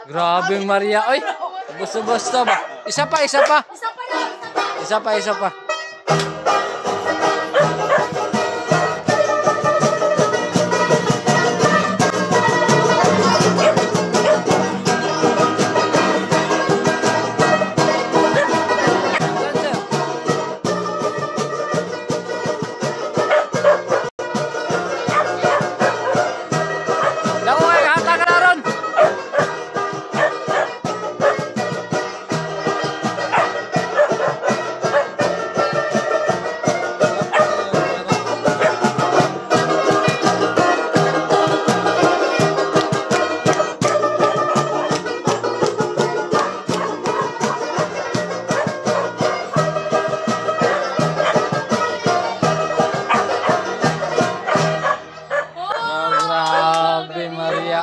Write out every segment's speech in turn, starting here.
Grabeng Maria. Oy, gusto-gusto ba? Isa pa, isa pa. Isa pa, isa pa.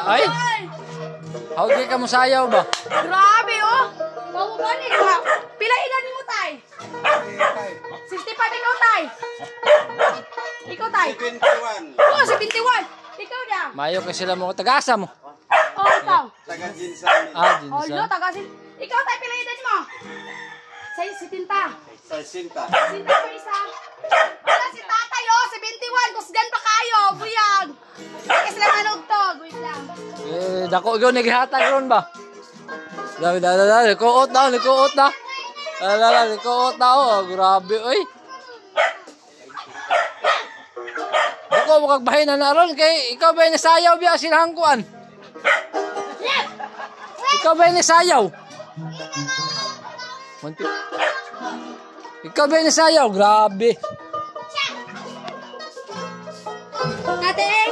Ay, hawag ka mo sayaw ba? Grabe oh! Bago gani ka. Pila edad mo tay? 65 ikaw tay. Ikaw tay. 71. Oh, 71. Ikaw na. Mayo ka sila mo tagasa mo. Oh, ikaw. Taga Jinsan. Ah, Oh, yo Jinsan. tagasin. Ikaw tay pila edad mo? Say 70. Sa Sinta. Sinta pa isa. Wala si tatay oh, 71. Kusgan pa kayo, buyag. Kasi lang nanugtog. Wait lang. Eh, dako gyud naghatag ron ba? Dali, likuot na. Likuot na oh, grabe oy. Dako mo kagbahin na ron kay ikaw ba ni sayaw biya silang kuan? Ikaw ba ni sayaw? Manti. Ikaw ba ni sayaw? Grabe. Ate